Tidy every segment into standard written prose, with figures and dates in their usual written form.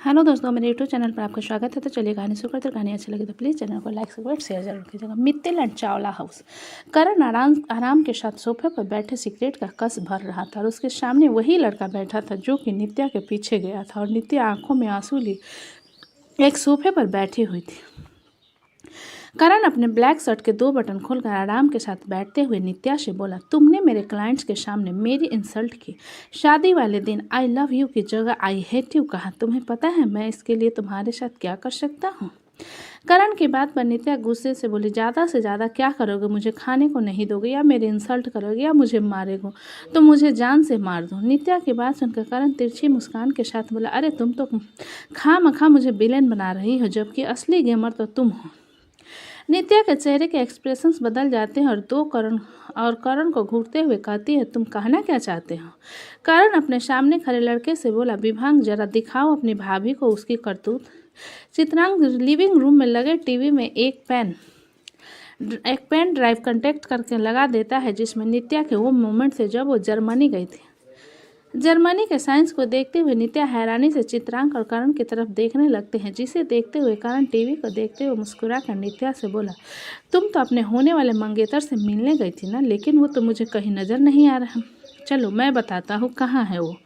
Hello दोस्तों, मेरे YouTube channel पर आपका स्वागत है। तो चलिए कहानी शुरू करते हैं। कहानी अच्छी लगी तो प्लीज़ चैनल को लाइक सब्सक्राइब शेयर जरूर कीजिएगा। Mittal and Chawla house. करण आराम आराम के साथ सोफे पर बैठे सिगरेट का कस भर रहा था और उसके सामने वही लड़का बैठा था जो कि नित्या के पीछे गया था और नित्या आंखों में आंसू ली एक सोफे पर बैठी हुई थी। करण अपने ब्लैक शर्ट के 2 बटन खोलकर आराम के साथ बैठते हुए नित्या से बोला, तुमने मेरे क्लाइंट्स के सामने मेरी इंसल्ट की। शादी वाले दिन आई लव यू की जगह आई हेट यू कहा। तुम्हें पता है मैं इसके लिए तुम्हारे साथ क्या कर सकता हूँ? करण की बात पर नित्या गुस्से से बोली, ज़्यादा से ज़्यादा क्या करोगे? मुझे खाने को नहीं दोगे या मेरी इंसल्ट करोगे या मुझे मारेगो तो मुझे जान से मार दो। नित्या की बात सुनकर करण तिरछी मुस्कान के साथ बोला, अरे तुम तो खामखा मुझे विलेन बना रही हो, जबकि असली गेमर तो तुम हो। नित्या के चेहरे के एक्सप्रेशंस बदल जाते हैं और करण को घूरते हुए कहती है, तुम कहना क्या चाहते हो? करण अपने सामने खड़े लड़के से बोला, विभांग जरा दिखाओ अपनी भाभी को उसकी करतूत। चित्रांग लिविंग रूम में लगे टीवी में एक पेन ड्राइव कंटेक्ट करके लगा देता है जिसमें नित्या के वो मोमेंट थे जब वो जर्मनी गई थी। जर्मनी के साइंस को देखते हुए नित्या हैरानी से चित्रांक और करण की तरफ देखने लगते हैं, जिसे देखते हुए करण टीवी को देखते हुए मुस्कुरा कर नित्या से बोला, तुम तो अपने होने वाले मंगेतर से मिलने गई थी ना, लेकिन वो तो मुझे कहीं नज़र नहीं आ रहा। चलो मैं बताता हूँ कहाँ है वो।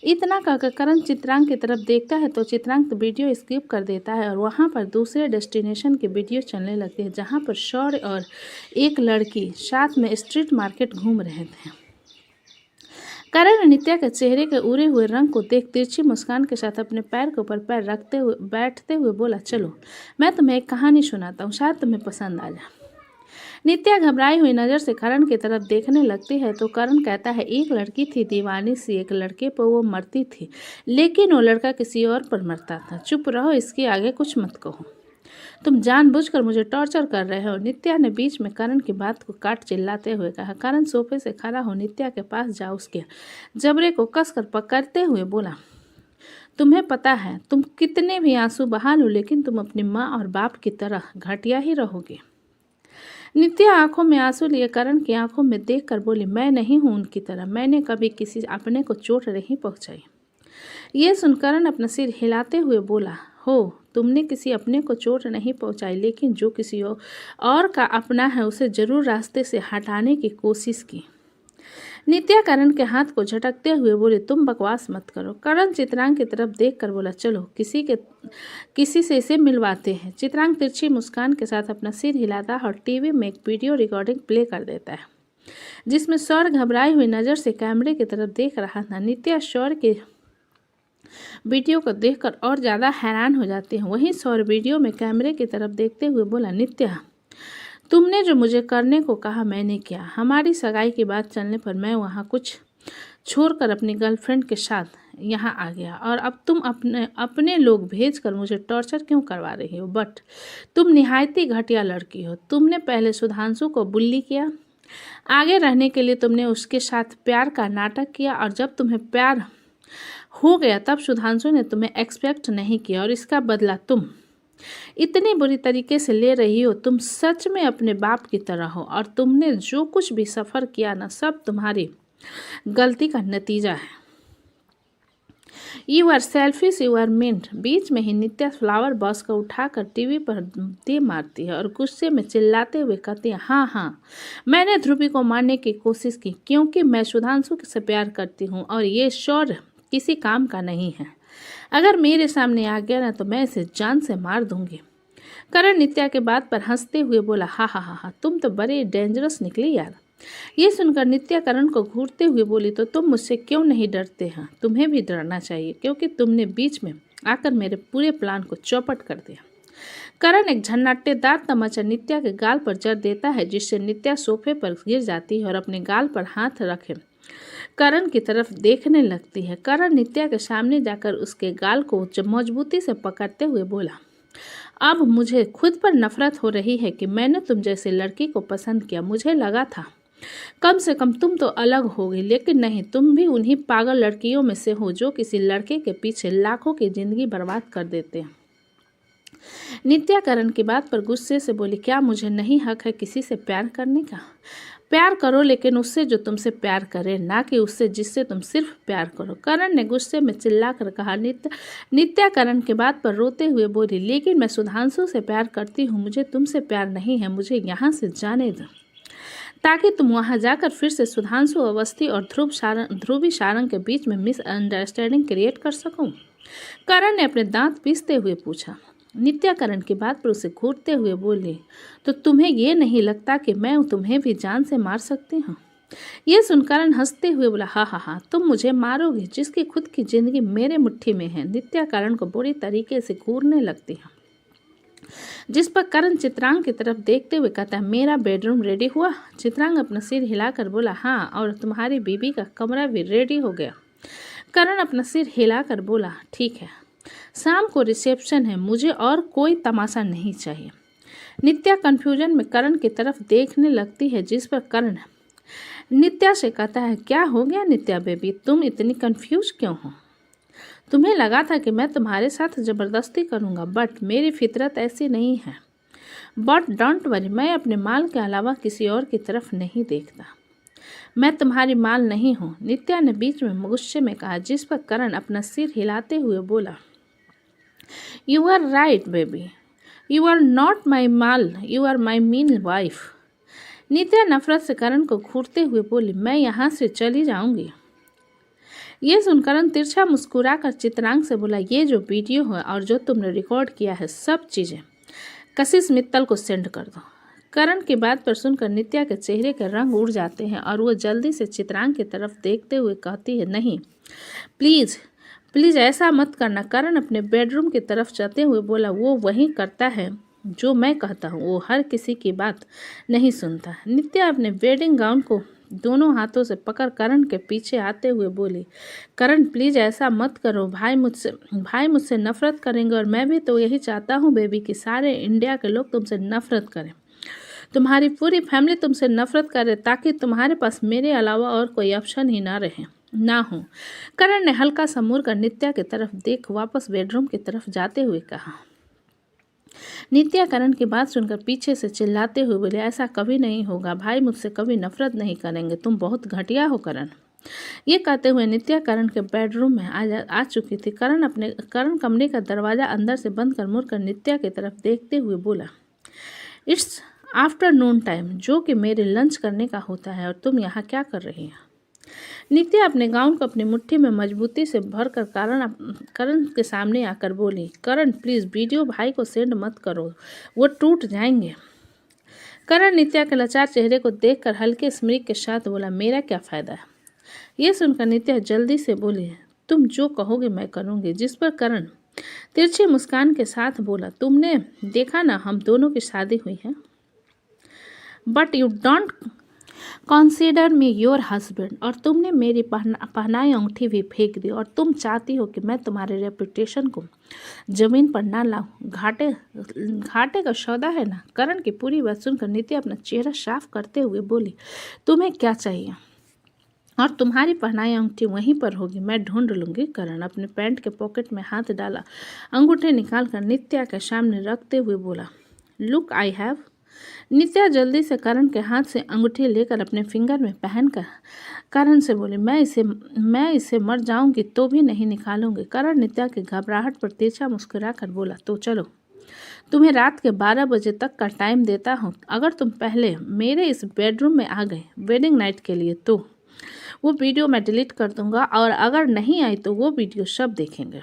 इतना कहकर करण चित्रांक की तरफ देखता है तो चित्रांक वीडियो स्किप कर देता है और वहाँ पर दूसरे डेस्टिनेशन की वीडियो चलने लगती है जहाँ पर शौर्य और एक लड़की साथ में स्ट्रीट मार्केट घूम रहे थे। करण नित्या के चेहरे के उड़े हुए रंग को देख तिरछी मुस्कान के साथ अपने पैर के ऊपर पैर रखते हुए बैठते हुए बोला, चलो मैं तुम्हें एक कहानी सुनाता हूँ, शायद तुम्हें पसंद आ जाए। नित्या घबराई हुई नज़र से करण की तरफ देखने लगती है तो करण कहता है, एक लड़की थी दीवानी सी, एक लड़के पर वो मरती थी, लेकिन वो लड़का किसी और पर मरता था। चुप रहो, इसके आगे कुछ मत कहो, तुम जानबूझकर मुझे टॉर्चर कर रहे हो। नित्या ने बीच में करण की बात को काट चिल्लाते हुए कहा। करण सोफे से खड़ा हो नित्या के पास जा उसके जबड़े को कसकर पकड़ते हुए बोला, तुम्हें पता है तुम कितने भी आंसू बहा लो लेकिन तुम अपनी माँ और बाप की तरह घटिया ही रहोगे। नित्या आंखों में आंसू लिए करण की आंखों में देखकर बोली, मैं नहीं हूँ उनकी तरह, मैंने कभी किसी अपने को चोट नहीं पहुँचाई। ये सुनकर करण अपना सिर हिलाते हुए बोला, हो तुमने किसी अपने को चोट नहीं पहुंचाई, लेकिन जो किसी और का अपना है उसे जरूर रास्ते से हटाने की कोशिश की। नित्या करण के हाथ को झटकते हुए बोले, तुम बकवास मत करो। करण चित्रांग की तरफ देखकर बोला, चलो किसी से इसे मिलवाते हैं। चित्रांग तिरछी मुस्कान के साथ अपना सिर हिलाता है और टीवी में एक वीडियो रिकॉर्डिंग प्ले कर देता है जिसमें सौर घबराई हुई नज़र से कैमरे की तरफ देख रहा था। नित्या सौर के वीडियो को देखकर और ज़्यादा हैरान हो जाती हैं। वहीं सौर वीडियो में कैमरे की तरफ देखते हुए बोला, नित्या तुमने जो मुझे करने को कहा मैंने किया। हमारी सगाई की बात चलने पर मैं वहाँ कुछ छोड़कर अपनी गर्लफ्रेंड के साथ यहाँ आ गया और अब तुम अपने लोग भेजकर मुझे टॉर्चर क्यों करवा रही हो? बट तुम निहायती घटिया लड़की हो। तुमने पहले सुधांशु को बुल्ली किया, आगे रहने के लिए तुमने उसके साथ प्यार का नाटक किया और जब तुम्हें प्यार हो गया तब सुधांशु ने तुम्हें एक्सपेक्ट नहीं किया और इसका बदला तुम इतनी बुरी तरीके से ले रही हो। तुम सच में अपने बाप की तरह हो और तुमने जो कुछ भी सफ़र किया ना, सब तुम्हारी गलती का नतीजा है। You are selfish, you are mean. बीच में ही नित्या फ्लावर बॉस को उठाकर टीवी पर दे मारती है और गुस्से में चिल्लाते हुए कहती है, हाँ मैंने ध्रुवी को मारने की कोशिश की क्योंकि मैं सुधांशु से प्यार करती हूँ और ये शौर्य किसी काम का नहीं है। अगर मेरे सामने आ गया ना तो मैं इसे जान से मार दूंगी। करण नित्या के बात पर हंसते हुए बोला, हा तुम तो बड़े डेंजरस निकली यार। ये सुनकर नित्या करण को घूरते हुए बोली, तो तुम मुझसे क्यों नहीं डरते हैं? तुम्हें भी डरना चाहिए क्योंकि तुमने बीच में आकर मेरे पूरे प्लान को चौपट कर दिया। करण एक झन्नाटेदार तमाचा नित्या के गाल पर जड़ देता है जिससे नित्या सोफे पर गिर जाती है और अपने गाल पर हाथ रखे करण की तरफ देखने लगती है। करण नित्या के सामने जाकर उसके गाल को मजबूती से पकड़ते हुए बोला, अब मुझे खुद पर नफरत हो रही है कि मैंने तुम जैसी लड़की को पसंद किया। मुझे लगा था कम से कम तुम तो अलग होगी, लेकिन नहीं, तुम भी उन्हीं पागल लड़कियों में से हो जो किसी लड़के के पीछे लाखों की जिंदगी बर्बाद कर देते हैं। नित्या करण की बात पर गुस्से से बोली, क्या मुझे नहीं हक है किसी से प्यार करने का? प्यार करो लेकिन उससे जो तुमसे प्यार करे, ना कि उससे जिससे तुम सिर्फ प्यार करो। करण ने गुस्से में चिल्लाकर कहा। नित्या करण के बात पर रोते हुए बोली, लेकिन मैं सुधांशु से प्यार करती हूँ, मुझे तुमसे प्यार नहीं है, मुझे यहाँ से जाने दो ताकि तुम वहां जाकर फिर से सुधांशु अवस्थी और ध्रुवी सारंग के बीच में मिसअंडरस्टैंडिंग क्रिएट कर सकूं। करण ने अपने दांत पीसते हुए पूछा। नित्या करण की बात पर उसे घूरते हुए बोली, तो तुम्हें ये नहीं लगता कि मैं तुम्हें भी जान से मार सकती हूँ? ये सुनकर करण हंसते हुए बोला, हाँ हाँ हाँ, तुम मुझे मारोगे जिसकी खुद की जिंदगी मेरे मुट्ठी में है। नित्या करण को बुरी तरीके से घूरने लगती है, जिस पर करण चित्रांग की तरफ देखते हुए कहता है, मेरा बेडरूम रेडी हुआ? चित्रांग अपना सिर हिलाकर बोला, हाँ, और तुम्हारी बीबी का कमरा भी रेडी हो गया। करण अपना सिर हिलाकर बोला, ठीक है, शाम को रिसेप्शन है, मुझे और कोई तमाशा नहीं चाहिए। नित्या कंफ्यूजन में करण की तरफ देखने लगती है, जिस पर करण नित्या से कहता है, क्या हो गया नित्या बेबी, तुम इतनी कंफ्यूज क्यों हो? तुम्हें लगा था कि मैं तुम्हारे साथ ज़बरदस्ती करूंगा, बट मेरी फितरत ऐसी नहीं है। बट डोंट वरी, मैं अपने माल के अलावा किसी और की तरफ नहीं देखता। मैं तुम्हारी माल नहीं हूँ, नित्या ने बीच में गुस्से में कहा, जिस पर करण अपना सिर हिलाते हुए बोला, you are right baby, you are not my माल, you are my mean wife. Nitya नफरत से करण को घूरते हुए बोली, मैं यहाँ से चली जाऊंगी। ये सुनकर तिरछा मुस्कुराकर चित्रांग से बोला, ये जो वीडियो है और जो तुमने रिकॉर्ड किया है, सब चीज़ें कशिश मित्तल को सेंड कर दो। करण की बात पर सुनकर नित्या के चेहरे के रंग उड़ जाते हैं और वो जल्दी से चित्रांग की तरफ देखते हुए कहती है, नहीं प्लीज़ प्लीज़ ऐसा मत करना। करण अपने बेडरूम की तरफ जाते हुए बोला, वो वही करता है जो मैं कहता हूँ, वो हर किसी की बात नहीं सुनता। नित्या अपने वेडिंग गाउन को दोनों हाथों से पकड़ करण के पीछे आते हुए बोली, करण प्लीज़ ऐसा मत करो, भाई मुझसे नफरत करेंगे, और मैं भी तो यही चाहता हूँ बेबी कि सारे इंडिया के लोग तुमसे नफरत करें, तुम्हारी पूरी फैमिली तुमसे नफरत करे, ताकि तुम्हारे पास मेरे अलावा और कोई ऑप्शन ही ना हो। करण ने हल्का सा मुड़ कर नित्या की तरफ देख वापस बेडरूम की तरफ जाते हुए कहा। नित्या करण की बात सुनकर पीछे से चिल्लाते हुए बोले, ऐसा कभी नहीं होगा, भाई मुझसे कभी नफरत नहीं करेंगे, तुम बहुत घटिया हो करण। ये कहते हुए नित्या करण के बेडरूम में आ चुकी थी। करण कमरे का दरवाजा अंदर से बंद कर मुड़कर नित्या की तरफ देखते हुए बोला, इट्स आफ्टरनून टाइम, जो कि मेरे लंच करने का होता है, और तुम यहाँ क्या कर रही हो? नित्या अपने गाउन को अपनी मुट्ठी में मजबूती से भरकर करण के सामने आकर बोली, करण प्लीज़ वीडियो भाई को सेंड मत करो, वो टूट जाएंगे। करण नित्या के लाचार चेहरे को देखकर हल्के स्मित के साथ बोला, मेरा क्या फ़ायदा है? ये सुनकर नित्या जल्दी से बोली, तुम जो कहोगे मैं करूँगी। जिस पर करण तिरछी मुस्कान के साथ बोला, तुमने देखा ना, हम दोनों की शादी हुई है, but you don't consider me your husband, और तुमने मेरी पहनाई अंगूठी भी फेंक दी, और तुम चाहती हो कि मैं तुम्हारे रेपुटेशन को जमीन पर ना लाऊं। घाटे का सौदा है ना। करण की पूरी बात सुनकर नित्या अपना चेहरा साफ करते हुए बोली, तुम्हें क्या चाहिए? और तुम्हारी पहनाई अंगूठी वहीं पर होगी, मैं ढूंढ लूंगी। करण अपने पैंट के पॉकेट में हाथ डाला, अंगूठी निकालकर नित्या के सामने रखते हुए बोला, लुक आई हैव। नित्या जल्दी से करण के हाथ से अंगूठी लेकर अपने फिंगर में पहनकर करण से बोली, मैं इसे मर जाऊंगी तो भी नहीं निकालूंगी। करण नित्या की घबराहट पर तिरछा मुस्कुराकर बोला, तो चलो, तुम्हें रात के 12 बजे तक का टाइम देता हूँ। अगर तुम पहले मेरे इस बेडरूम में आ गए वेडिंग नाइट के लिए, तो वो वीडियो मैं डिलीट कर दूंगा, और अगर नहीं आई तो वो वीडियो सब देखेंगे।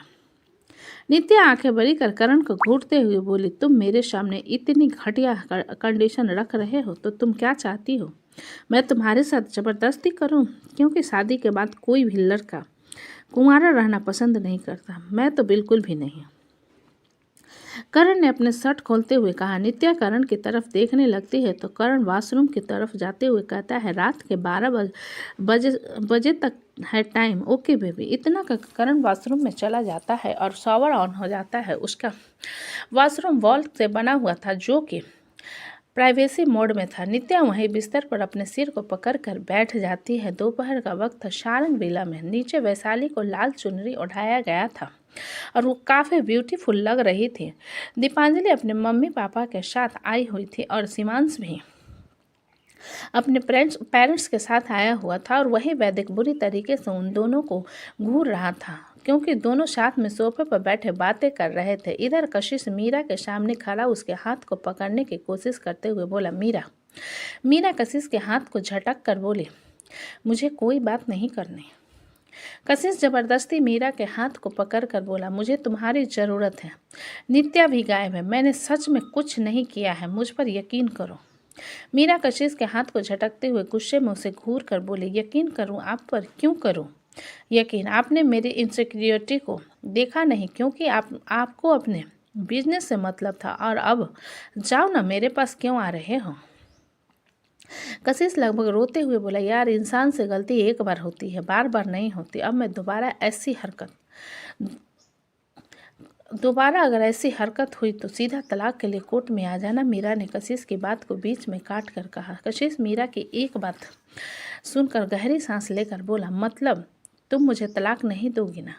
नित्या आंखें बड़ी कर करण को घूरते हुए बोली, तुम मेरे सामने इतनी घटिया कंडीशन रख रहे हो, तो तुम क्या चाहती हो? मैं तुम्हारे साथ ज़बरदस्ती करूं? क्योंकि शादी के बाद कोई भी लड़का कुंवारा रहना पसंद नहीं करता, मैं तो बिल्कुल भी नहीं। करण ने अपने शर्ट खोलते हुए कहा। नित्या करण की तरफ देखने लगती है तो करण वॉशरूम की तरफ जाते हुए कहता है, रात के 12 बजे तक है टाइम। Okay baby. इतना करण वॉशरूम में चला जाता है और शॉवर ऑन हो जाता है। उसका वॉशरूम वॉल से बना हुआ था, जो कि प्राइवेसी मोड में था। नित्या वहीं बिस्तर पर अपने सिर को पकड़कर बैठ जाती है। दोपहर का वक्त था। सारंग विला में नीचे वैशाली को लाल चुनरी ओढ़ाया गया था और वो काफ़ी ब्यूटीफुल लग रही थी। दीपांजलि अपने मम्मी पापा के साथ आई हुई थी और सीमांश भी। अपने पेरेंट्स के साथ आया हुआ था और वही वैदिक बुरी तरीके से उन दोनों को घूर रहा था, क्योंकि दोनों साथ में सोफे पर बैठे बातें कर रहे थे। इधर कशिश मीरा के सामने खड़ा उसके हाथ को पकड़ने की कोशिश करते हुए बोला, मीरा। मीरा कशिश के हाथ को झटक कर बोली, मुझे कोई बात नहीं करनी। कशिश जबरदस्ती मीरा के हाथ को पकड़ कर बोला, मुझे तुम्हारी ज़रूरत है। नित्या भी गायब है, मैंने सच में कुछ नहीं किया है, मुझ पर यकीन करो। मीरा कशिश के हाथ को झटकते हुए गुस्से में उसे घूर कर बोली, यकीन करूं आप पर? क्यों करूं यकीन? आपने मेरी इनसिक्योरिटी को देखा नहीं, क्योंकि आपको अपने बिजनेस से मतलब था। और अब जाओ ना, मेरे पास क्यों आ रहे हो? कशिश लगभग रोते हुए बोला, यार इंसान से गलती एक बार होती है, बार बार नहीं होती। अब मैं दोबारा अगर ऐसी हरकत हुई तो सीधा तलाक के लिए कोर्ट में आ जाना। मीरा ने कशिश की बात को बीच में काट कर कहा। कशिश मीरा की एक बात सुनकर गहरी सांस लेकर बोला, मतलब तुम मुझे तलाक नहीं दोगी ना?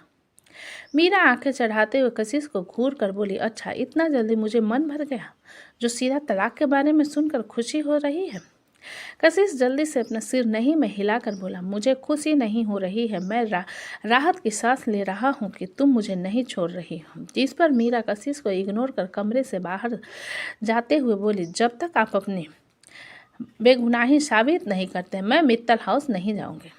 मीरा आंखें चढ़ाते हुए कशिश को घूर कर बोली, अच्छा इतना जल्दी मुझे मन भर गया, जो सीधा तलाक के बारे में सुनकर खुशी हो रही है? कशिश जल्दी से अपना सिर नहीं में हिलाकर बोला, मुझे खुशी नहीं हो रही है, मैं राहत की सांस ले रहा हूँ कि तुम मुझे नहीं छोड़ रही हो। जिस पर मीरा कशिश को इग्नोर कर कमरे से बाहर जाते हुए बोली, जब तक आप अपनी बेगुनाही साबित नहीं करते मैं मित्तल हाउस नहीं जाऊँगी।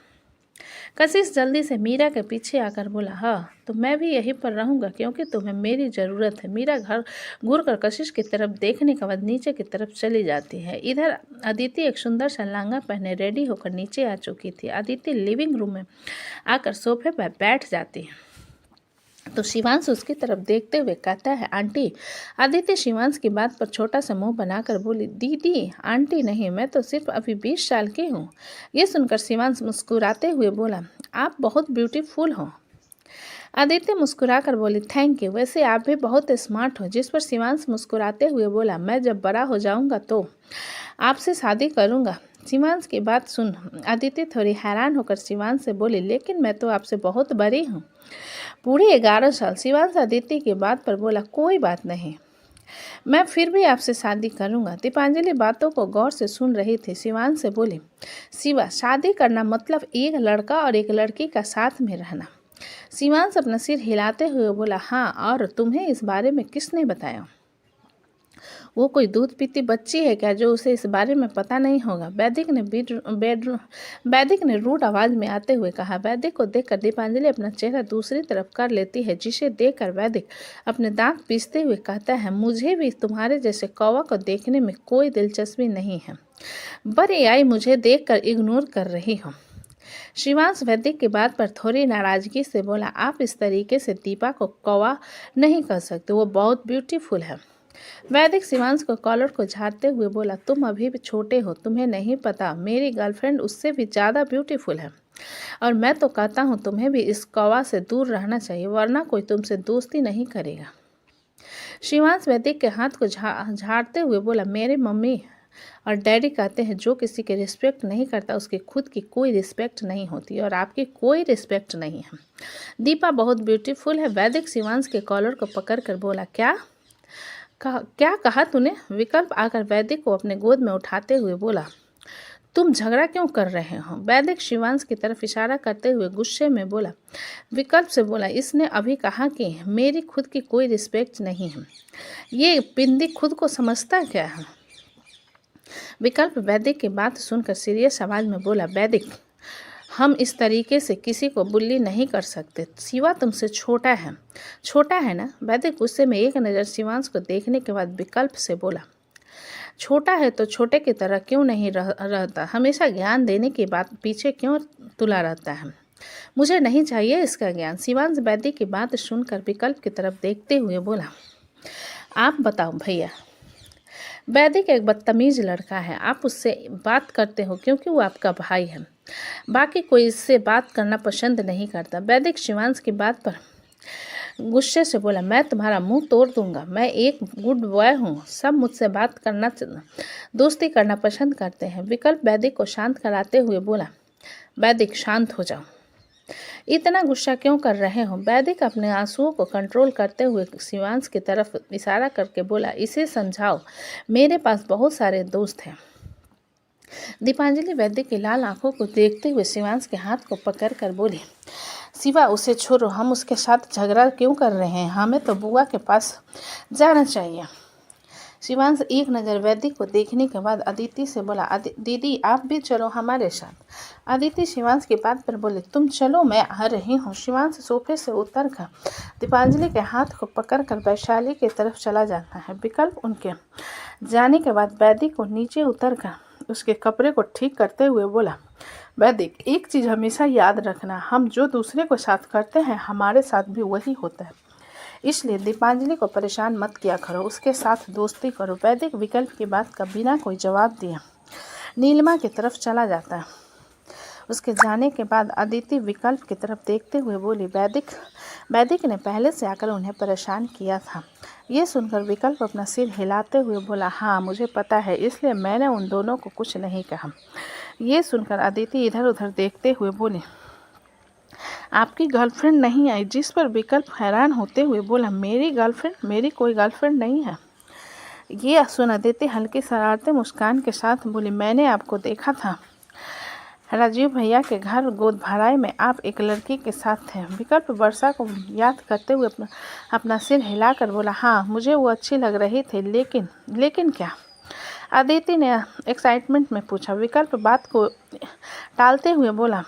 कशिश जल्दी से मीरा के पीछे आकर बोला, हाँ तो मैं भी यहीं पर रहूँगा, क्योंकि तुम्हें मेरी ज़रूरत है। मीरा घर घूर कर कशिश की तरफ देखने के बाद नीचे की तरफ चली जाती है। इधर अदिति एक सुंदर सा लहंगा पहने रेडी होकर नीचे आ चुकी थी। अदिति लिविंग रूम में आकर सोफे पर बैठ जाती है तो शिवांश उसकी तरफ देखते हुए कहता है, आंटी। आदित्य शिवांश की बात पर छोटा सा मुंह बनाकर बोली, दीदी आंटी नहीं, मैं तो सिर्फ अभी 20 साल की हूँ। ये सुनकर शिवांश मुस्कुराते हुए बोला, आप बहुत ब्यूटीफुल हो। आदित्य मुस्कुराकर बोली, थैंक यू, वैसे आप भी बहुत स्मार्ट हो। जिस पर शिवांश मुस्कुराते हुए बोला, मैं जब बड़ा हो जाऊँगा तो आपसे शादी करूँगा। शिवांश की बात सुन आदित्य थोड़ी हैरान होकर शिवांश से बोली, लेकिन मैं तो आपसे बहुत बड़ी हूँ, पूरे 11 साल। शिवांश आदित्य की बात पर बोला, कोई बात नहीं, मैं फिर भी आपसे शादी करूंगा। दीपांजलि बातों को गौर से सुन रही थी। शिवांश से बोली, शिवा, शादी करना मतलब एक लड़का और एक लड़की का साथ में रहना। शिवांश अपना सिर हिलाते हुए बोला, हाँ, और तुम्हें इस बारे में किसने बताया? वो कोई दूध पीती बच्ची है क्या जो उसे इस बारे में पता नहीं होगा? वैदिक ने रूड आवाज में आते हुए कहा। वैदिक को देखकर दीपांजलि अपना चेहरा दूसरी तरफ कर लेती है, जिसे देखकर वैदिक अपने दांत पीसते हुए कहता है, मुझे भी तुम्हारे जैसे कौवा को देखने में कोई दिलचस्पी नहीं है, बड़े आई मुझे देखकर इग्नोर कर रही हो। शिवांश वैदिक की बात पर थोड़ी नाराजगी से बोला, आप इस तरीके से दीपा को कौवा नहीं कर सकते, वो बहुत ब्यूटीफुल है। वैदिक शिवांश को कॉलर को झाड़ते हुए बोला, तुम अभी भी छोटे हो, तुम्हें नहीं पता मेरी गर्लफ्रेंड उससे भी ज़्यादा ब्यूटीफुल है, और मैं तो कहता हूँ तुम्हें भी इस कौवा से दूर रहना चाहिए, वरना कोई तुमसे दोस्ती नहीं करेगा। शिवांश वैदिक के हाथ को झाड़ते हुए बोला, मेरे मम्मी और डैडी कहते हैं, जो किसी की रिस्पेक्ट नहीं करता उसकी खुद की कोई रिस्पेक्ट नहीं होती, और आपकी कोई रिस्पेक्ट नहीं है। दीपा बहुत ब्यूटीफुल है। वैदिक शिवांश के कॉलर को पकड़ कर बोला, क्या कहा तूने? विकल्प आकर वैदिक को अपने गोद में उठाते हुए बोला, तुम झगड़ा क्यों कर रहे हो? वैदिक शिवांश की तरफ इशारा करते हुए गुस्से में बोला। विकल्प से बोला, इसने अभी कहा कि मेरी खुद की कोई रिस्पेक्ट नहीं है, ये पिंदी खुद को समझता क्या है? विकल्प वैदिक की बात सुनकर सीरियस आवाज में बोला, वैदिक, हम इस तरीके से किसी को बुल्ली नहीं कर सकते, शिवा तुमसे छोटा है ना? वैदिक गुस्से में एक नज़र शिवांश को देखने के बाद विकल्प से बोला, छोटा है तो छोटे की तरह क्यों नहीं रहता, हमेशा ज्ञान देने की बात पीछे क्यों तुला रहता है? मुझे नहीं चाहिए इसका ज्ञान। शिवांश वैदिक की बात सुनकर विकल्प की तरफ देखते हुए बोला, आप बताओ भैया। वैदिक एक बदतमीज लड़का है, आप उससे बात करते हो क्योंकि वो आपका भाई है, बाकी कोई इससे बात करना पसंद नहीं करता। वैदिक शिवांश की बात पर गुस्से से बोला, मैं तुम्हारा मुंह तोड़ दूंगा, मैं एक गुड बॉय हूँ, सब मुझसे बात करना दोस्ती करना पसंद करते हैं। विकल्प वैदिक को शांत कराते हुए बोला, वैदिक शांत हो जाओ, इतना गुस्सा क्यों कर रहे हो? वैदिक अपने आंसुओं को कंट्रोल करते हुए शिवांश की तरफ इशारा करके बोला, इसे समझाओ, मेरे पास बहुत सारे दोस्त हैं, दीपांजलि वैद्य की लाल आंखों को देखते हुए शिवांश के हाथ को पकड़कर बोली, शिवा उसे छोड़ो, हम उसके साथ झगड़ा क्यों कर रहे हैं, हमें तो बुआ के पास जाना चाहिए। शिवांश एक नज़र वैद्य को देखने के बाद अदिति से बोला, दीदी आप भी चलो हमारे साथ। अदिति शिवांश की बात पर बोले, तुम चलो मैं आ रही हूँ। शिवांश सोफे से उतर कर दीपांजलि के हाथ को पकड़कर वैशाली की तरफ चला जाता है। विकल्प उनके जाने के बाद वैद्य को नीचे उतर कर उसके कपड़े को ठीक करते हुए बोला, वैदिक एक चीज़ हमेशा याद रखना, हम जो दूसरे को साथ करते हैं हमारे साथ भी वही होता है, इसलिए दीपांजलि को परेशान मत किया करो, उसके साथ दोस्ती करो। वैदिक विकल्प की बात का बिना कोई जवाब दिया नीलिमा की तरफ चला जाता है। उसके जाने के बाद अदिति विकल्प की तरफ देखते हुए बोली, वैदिक ने पहले से आकर उन्हें परेशान किया था। ये सुनकर विकल्प अपना सिर हिलाते हुए बोला, हाँ मुझे पता है, इसलिए मैंने उन दोनों को कुछ नहीं कहा। ये सुनकर अदिति इधर उधर देखते हुए बोली, आपकी गर्लफ्रेंड नहीं आई? जिस पर विकल्प हैरान होते हुए बोला, मेरी गर्लफ्रेंड? मेरी कोई गर्लफ्रेंड नहीं है। ये सुन अदिति हल्की शरारते मुस्कान के साथ बोली, मैंने आपको देखा था राजीव भैया के घर गोदभराई में, आप एक लड़की के साथ थे। विकल्प वर्षा को याद करते हुए अपना सिर हिलाकर बोला, हाँ मुझे वो अच्छी लग रही थी, लेकिन क्या? अदिति ने एक्साइटमेंट में पूछा। विकल्प बात को टालते हुए बोला,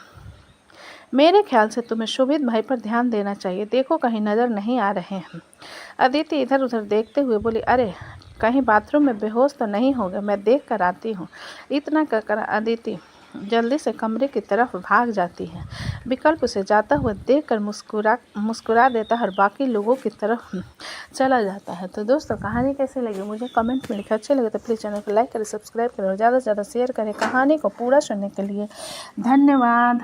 मेरे ख्याल से तुम्हें शोभित भाई पर ध्यान देना चाहिए, देखो कहीं नज़र नहीं आ रहे हैं। अदिति इधर उधर देखते हुए बोली, अरे कहीं बाथरूम में बेहोश तो नहीं हो गए, मैं देख कर आती हूँ। इतना कहकर अदिति जल्दी से कमरे की तरफ भाग जाती है। विकल्प उसे जाता हुआ देखकर मुस्कुरा देता है और बाकी लोगों की तरफ चला जाता है। तो दोस्तों कहानी कैसी लगी मुझे कमेंट में लिखा, अच्छे लगे तो प्लीज़ चैनल को लाइक करें, सब्सक्राइब करें और ज़्यादा से ज़्यादा शेयर करें। कहानी को पूरा सुनने के लिए धन्यवाद।